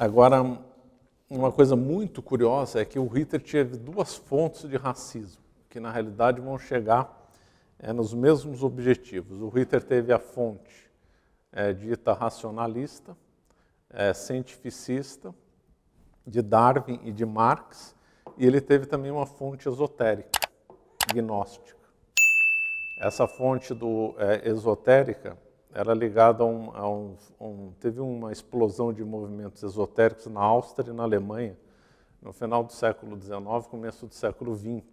Agora, uma coisa muito curiosa é que o Hitler teve duas fontes de racismo, que na realidade vão chegar nos mesmos objetivos. O Hitler teve a fonte dita racionalista, cientificista, de Darwin e de Marx, e ele teve também uma fonte esotérica, gnóstica. Essa fonte esotérica era ligada teve uma explosão de movimentos esotéricos na Áustria e na Alemanha, no final do século XIX, começo do século XX.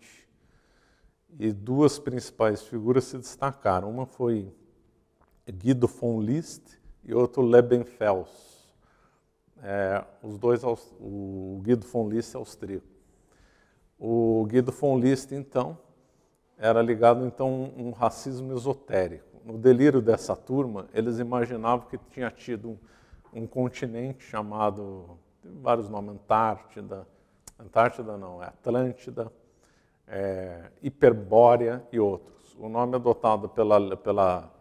E duas principais figuras se destacaram. Uma foi Guido von List e outro Lebensfels. O Guido von List é austríaco. O Guido von List, então, era ligado então a um racismo esotérico. No delírio dessa turma, eles imaginavam que tinha tido um continente chamado, tem vários nomes, Antártida não, é Atlântida, Hiperbórea e outros. O nome adotado pela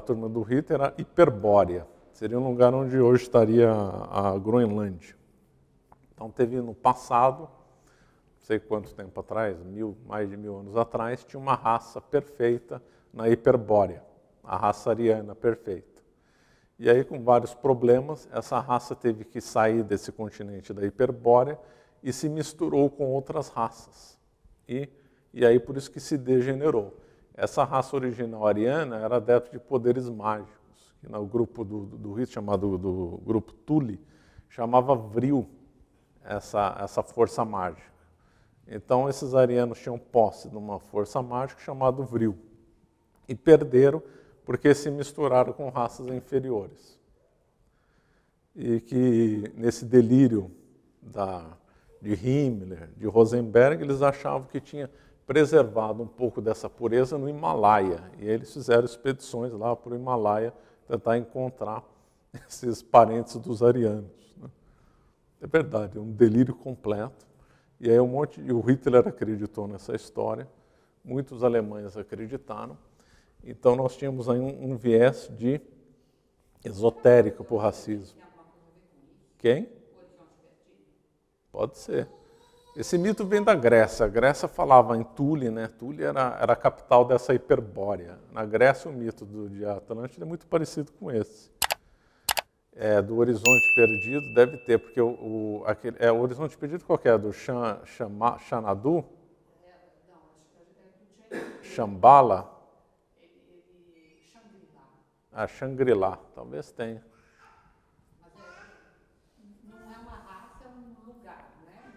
turma do Hitler era Hiperbórea. Seria um lugar onde hoje estaria a Groenlândia. Então teve no passado, não sei quanto tempo atrás, mais de 1000 anos atrás, tinha uma raça perfeita na Hiperbórea, a raça ariana perfeita. E aí, com vários problemas, essa raça teve que sair desse continente da Hiperbórea e se misturou com outras raças. E aí, por isso que se degenerou. Essa raça original ariana era adepta de poderes mágicos, que no grupo do Hitler, chamado do grupo Thule, chamava Vril, essa força mágica. Então, esses arianos tinham posse de uma força mágica chamada Vril. E perderam porque se misturaram com raças inferiores. E que, nesse delírio de Himmler, de Rosenberg, eles achavam que tinha preservado um pouco dessa pureza no Himalaia. E eles fizeram expedições lá para o Himalaia tentar encontrar esses parentes dos arianos. Né? É verdade, é um delírio completo. E aí e o Hitler acreditou nessa história, muitos alemães acreditaram. Então nós tínhamos aí um viés de esotérico para o racismo. Quem? Pode ser. Esse mito vem da Grécia. A Grécia falava em Thule, né? Thule era a capital dessa Hiperbórea. Na Grécia o mito de Atlântida é muito parecido com esse. Do Horizonte Perdido deve ter, porque o Horizonte Perdido qual que é? Do Xanadu? Shambhala? Shangri-La, talvez tenha. Mas não é uma raça, é um lugar, né?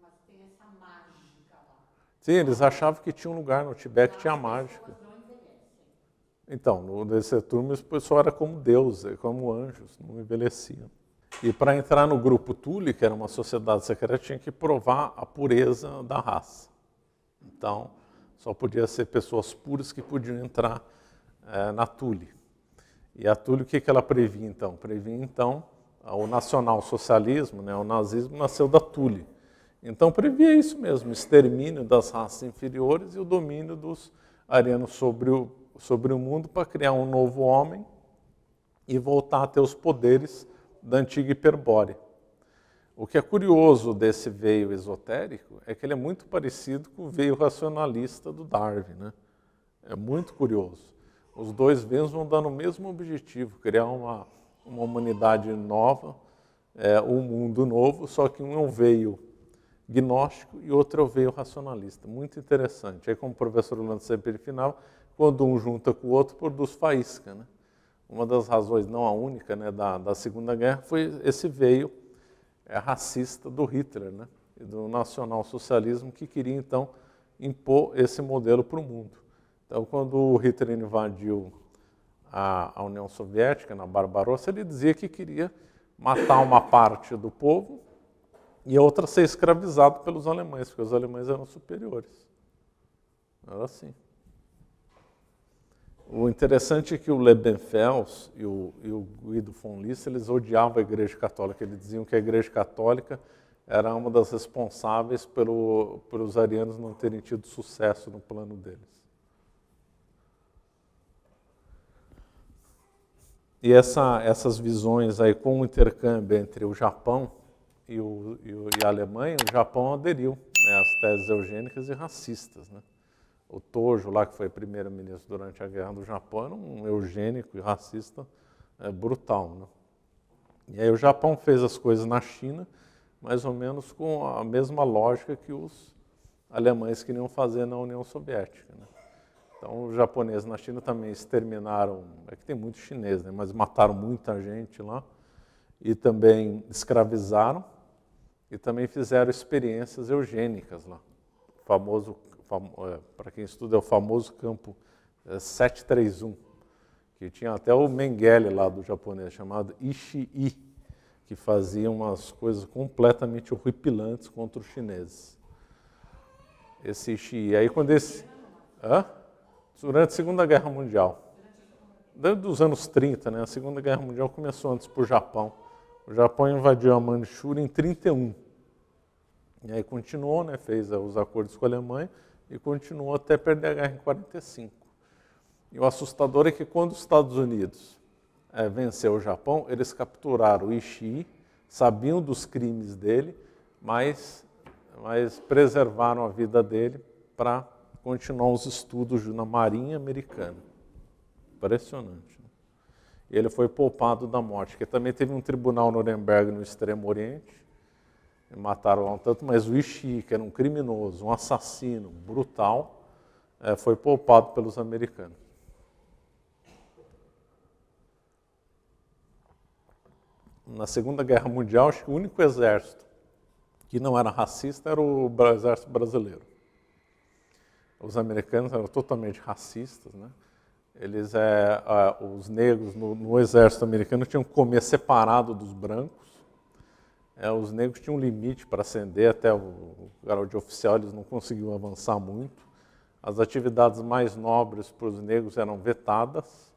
Mas tem essa mágica lá. Sim, eles achavam que tinha um lugar no Tibete que tinha mágica. As pessoas não envelhecem. Então, nesse turma, o pessoal era como deuses, como anjos, não envelheciam. E para entrar no grupo Thule, que era uma sociedade secreta, tinha que provar a pureza da raça. Então, só podia ser pessoas puras que podiam entrar na Thule. E a Thule, o que ela previa, então? Previa, então, o nacionalsocialismo, né? O nazismo nasceu da Thule. Então, previa isso mesmo, o extermínio das raças inferiores e o domínio dos arianos sobre o mundo para criar um novo homem e voltar a ter os poderes da antiga Hiperbórea. O que é curioso desse veio esotérico é que ele é muito parecido com o veio racionalista do Darwin, né? É muito curioso. Os dois veios vão dando o mesmo objetivo, criar uma humanidade nova, um mundo novo, só que um é um veio gnóstico e outro é o veio racionalista. Muito interessante. Aí, como o professor Orlando sempre final, quando um junta com o outro, produz faísca. Né? Uma das razões, não a única, né, da Segunda Guerra, foi esse veio racista do Hitler, né, e do nacionalsocialismo, que queria, então, impor esse modelo para o mundo. Então, quando o Hitler invadiu a União Soviética, na Barbarossa, ele dizia que queria matar uma parte do povo e a outra ser escravizado pelos alemães, porque os alemães eram superiores. Era assim. O interessante é que o Lebensfels e o Guido von List, eles odiavam a Igreja Católica. Eles diziam que a Igreja Católica era uma das responsáveis pelos arianos não terem tido sucesso no plano deles. E essas visões aí com o intercâmbio entre o Japão e a Alemanha, o Japão aderiu, né, às teses eugênicas e racistas, né? O Tojo, lá que foi primeiro-ministro durante a Guerra do Japão, era um eugênico e racista brutal, né? E aí o Japão fez as coisas na China, mais ou menos com a mesma lógica que os alemães queriam fazer na União Soviética, né? Então, os japoneses na China também exterminaram, é que tem muito chinês, né, mas mataram muita gente lá, e também escravizaram, e também fizeram experiências eugênicas lá. Para quem estuda, é o famoso campo 731, que tinha até o Mengele lá do japonês, chamado Ishii, que fazia umas coisas completamente horripilantes contra os chineses. Esse Ishii, aí quando esse... Durante a Segunda Guerra Mundial. Desde os anos 30, né? A Segunda Guerra Mundial começou antes por Japão. O Japão invadiu a Manchúria em 31. E aí continuou, né? Fez os acordos com a Alemanha e continuou até perder a guerra em 45. E o assustador é que quando os Estados Unidos venceu o Japão, eles capturaram o Ishii, sabiam dos crimes dele, mas preservaram a vida dele para continuar os estudos na Marinha Americana. Impressionante, né? E ele foi poupado da morte, porque também teve um tribunal Nuremberg no Extremo Oriente, e mataram lá um tanto, mas o Ishii, que era um criminoso, um assassino brutal, foi poupado pelos americanos. Na Segunda Guerra Mundial, acho que o único exército que não era racista era o exército brasileiro. Os americanos eram totalmente racistas, né? Eles, os negros no exército americano tinham que comer separado dos brancos. Os negros tinham um limite para ascender, até o grau de oficial eles não conseguiam avançar muito. As atividades mais nobres para os negros eram vetadas.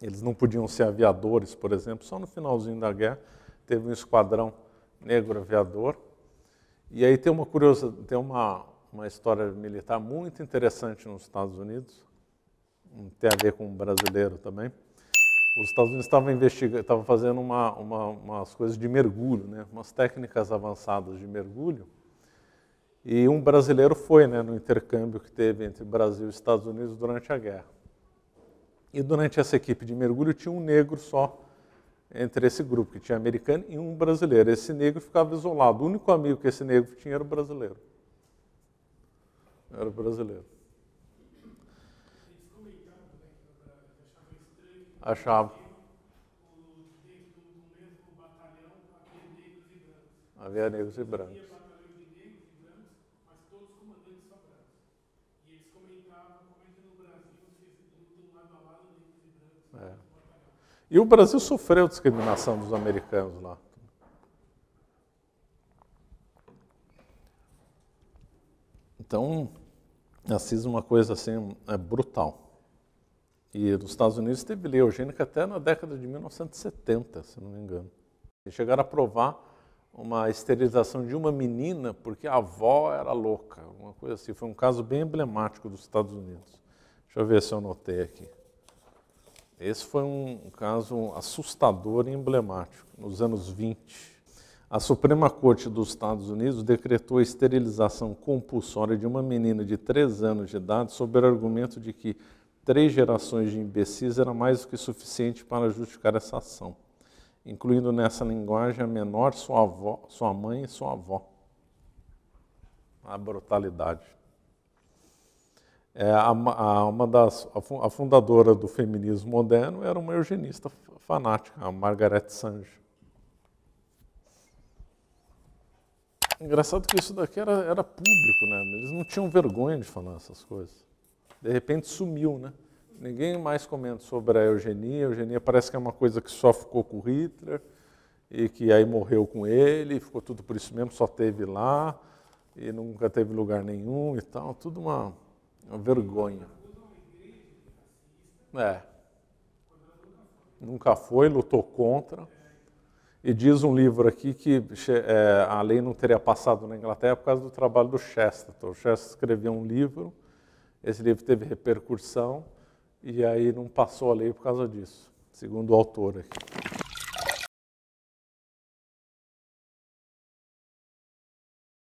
Eles não podiam ser aviadores, por exemplo. Só no finalzinho da guerra teve um esquadrão negro aviador. E aí tem uma história militar muito interessante nos Estados Unidos, tem a ver com o brasileiro também. Os Estados Unidos estavam fazendo umas coisas de mergulho, né, umas técnicas avançadas de mergulho, e um brasileiro foi, né, no intercâmbio que teve entre Brasil e Estados Unidos durante a guerra. E durante essa equipe de mergulho tinha um negro só entre esse grupo, que tinha americano e um brasileiro. Esse negro ficava isolado. O único amigo que esse negro tinha era o brasileiro. Era brasileiro. Eles comentavam, né, que achavam estranho. Achava. Dentro do mesmo batalhão havia negros e brancos. Havia negros e brancos. Havia batalhão de negros e brancos, mas todos comandantes só brancos. E eles comentavam como é que no Brasil vocês lutam lado a lado negros e brancos. E o Brasil sofreu discriminação dos americanos lá. Então, racismo é uma coisa assim, brutal. E nos Estados Unidos teve lei eugênica até na década de 1970, se não me engano. E chegaram a aprovar uma esterilização de uma menina porque a avó era louca, uma coisa assim. Foi um caso bem emblemático dos Estados Unidos. Deixa eu ver se eu anotei aqui. Esse foi um caso assustador e emblemático, nos anos 20. A Suprema Corte dos Estados Unidos decretou a esterilização compulsória de uma menina de 3 anos de idade sob o argumento de que 3 gerações de imbecis era mais do que suficiente para justificar essa ação, incluindo nessa linguagem a menor, sua avó, sua mãe e sua avó. A brutalidade. A fundadora do feminismo moderno era uma eugenista fanática, a Margaret Sanger. Engraçado que isso daqui era público, né? Eles não tinham vergonha de falar essas coisas. De repente sumiu, né? Ninguém mais comenta sobre a eugenia. A eugenia parece que é uma coisa que só ficou com Hitler e que aí morreu com ele, ficou tudo por isso mesmo, só teve lá e nunca teve lugar nenhum e tal. Tudo uma vergonha. Nunca foi, lutou contra. E diz um livro aqui que a lei não teria passado na Inglaterra por causa do trabalho do Chesterton. O Chesterton escreveu um livro, esse livro teve repercussão, e aí não passou a lei por causa disso. segundo o autor aqui.